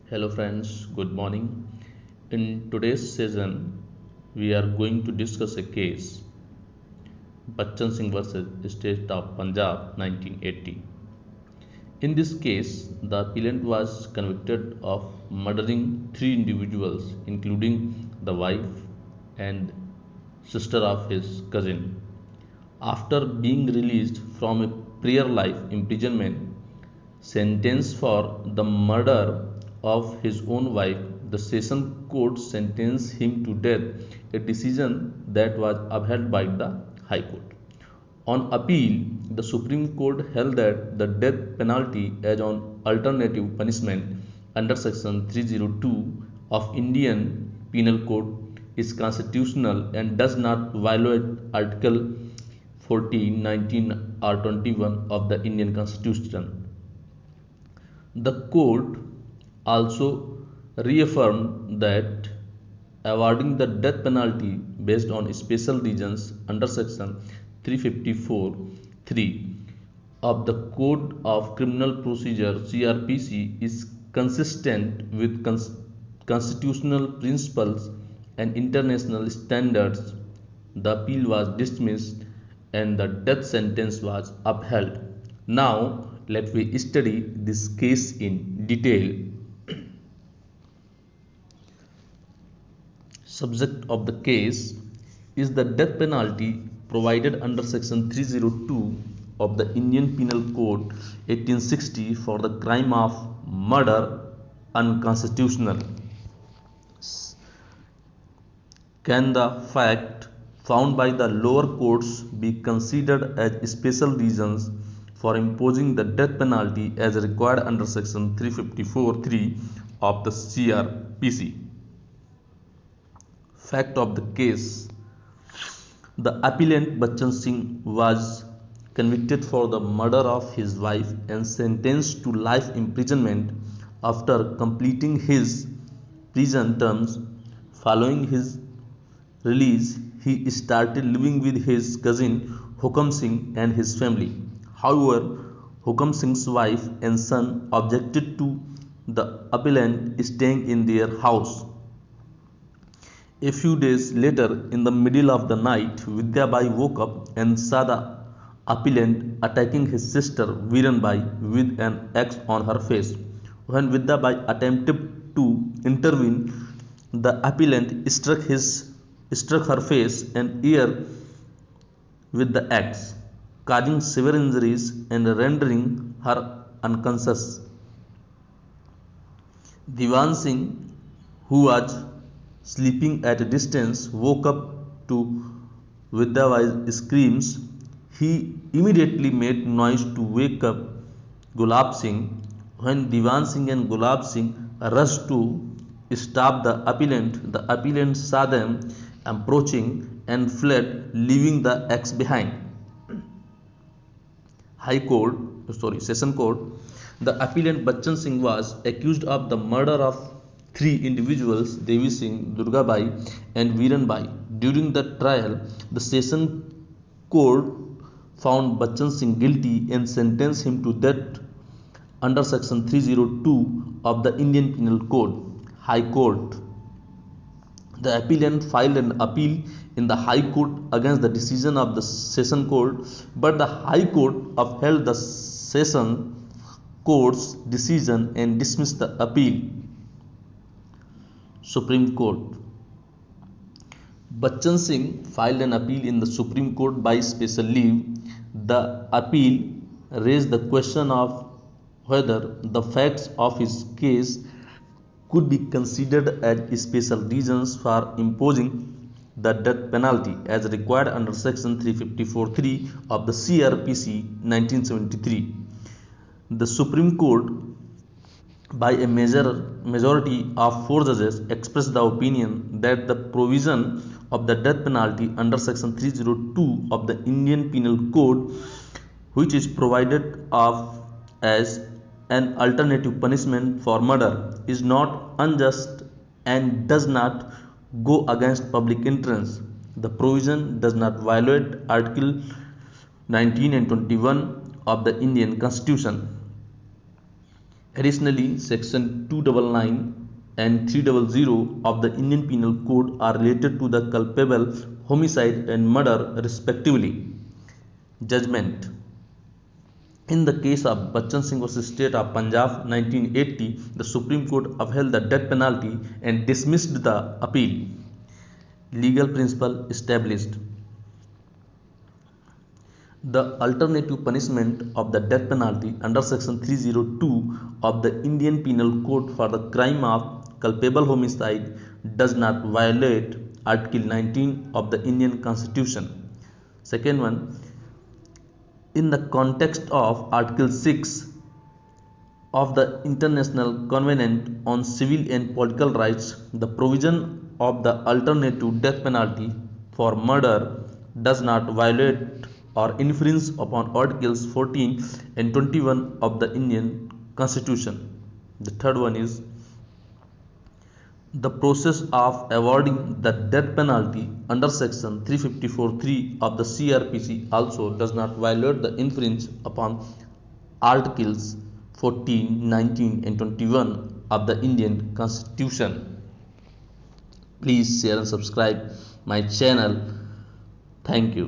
Hello friends, good morning. In today's session, we are going to discuss a case Bachchan Singh versus State of Punjab 1980. In this case, the appellant was convicted of murdering three individuals, including the wife and sister of his cousin. After being released from a prior life imprisonment sentence for the murder of his own wife, the session court sentenced him to death, a decision that was upheld by the High Court. On appeal, the Supreme Court held that the death penalty as an alternative punishment under Section 302 of Indian Penal Code is constitutional and does not violate Article 14, 19 or 21 of the Indian Constitution. The court also reaffirmed that awarding the death penalty based on special reasons under Section 354(3) of the Code of Criminal Procedure (CrPC) is consistent with constitutional principles and international standards. The appeal was dismissed and the death sentence was upheld. Now let me study this case in detail. Subject of the case is the death penalty provided under Section 302 of the Indian Penal Code 1860 for the crime of murder unconstitutional. Can the fact found by the lower courts be considered as special reasons for imposing the death penalty as required under Section 354(3) of the CrPC? Fact of the case: the appellant Bachchan Singh was convicted for the murder of his wife and sentenced to life imprisonment after completing his prison terms. Following his release, he started living with his cousin Hukam Singh and his family. However, Hukam Singh's wife and son objected to the appellant staying in their house. A few days later, in the middle of the night, Vidya Bai woke up and saw the appellant attacking his sister Veeran Bai with an axe on her face. When Vidya Bai attempted to intervene, the appellant struck her face and ear with the axe, causing severe injuries and rendering her unconscious. Veeran Singh, who was sleeping at a distance, woke up to Vidya Bai's screams. He immediately made noise to wake up Gulab Singh. When Veeran Singh and Gulab Singh rushed to stop the appellant saw them approaching and fled, leaving the axe behind. Session Court. The appellant Bachchan Singh was accused of the murder of three individuals, Devi Singh, Durga Bai and Veeran Bai. During the trial, the Session Court found Bachchan Singh guilty and sentenced him to death under Section 302 of the Indian Penal Code. High Court. The appellant filed an appeal in the High Court against the decision of the Session Court, but the High Court upheld the Session Court's decision and dismissed the appeal. Supreme Court. Bachchan Singh filed an appeal in the Supreme Court by special leave. The appeal raised the question of whether the facts of his case could be considered as special reasons for imposing the death penalty as required under Section 354(3) of the CrPC 1973. The Supreme Court, by a majority of 4 judges, expressed the opinion that the provision of the death penalty under Section 302 of the Indian Penal Code, which is provided of as an alternative punishment for murder, is not unjust and does not go against public interest. The provision does not violate Article 19 and 21 of the Indian Constitution. Additionally, Section 299 and 300 of the Indian Penal Code are related to the culpable homicide and murder respectively. Judgment. In the case of Bachchan Singh vs. State of Punjab 1980, the Supreme Court upheld the death penalty and dismissed the appeal. Legal principle established. The alternative punishment of the death penalty under Section 302 of the Indian Penal Code for the crime of culpable homicide does not violate Article 19 of the Indian Constitution. Second one, in the context of Article 6 of the International Covenant on Civil and Political Rights, the provision of the alternative death penalty for murder does not violate or infringe upon Articles 14 and 21 of the Indian Constitution. The third one is the process of awarding the death penalty under Section 354(3) of the CrPC also does not violate the infringe upon Articles 14, 19 and 21 of the Indian Constitution. Please share and subscribe my channel. Thank you.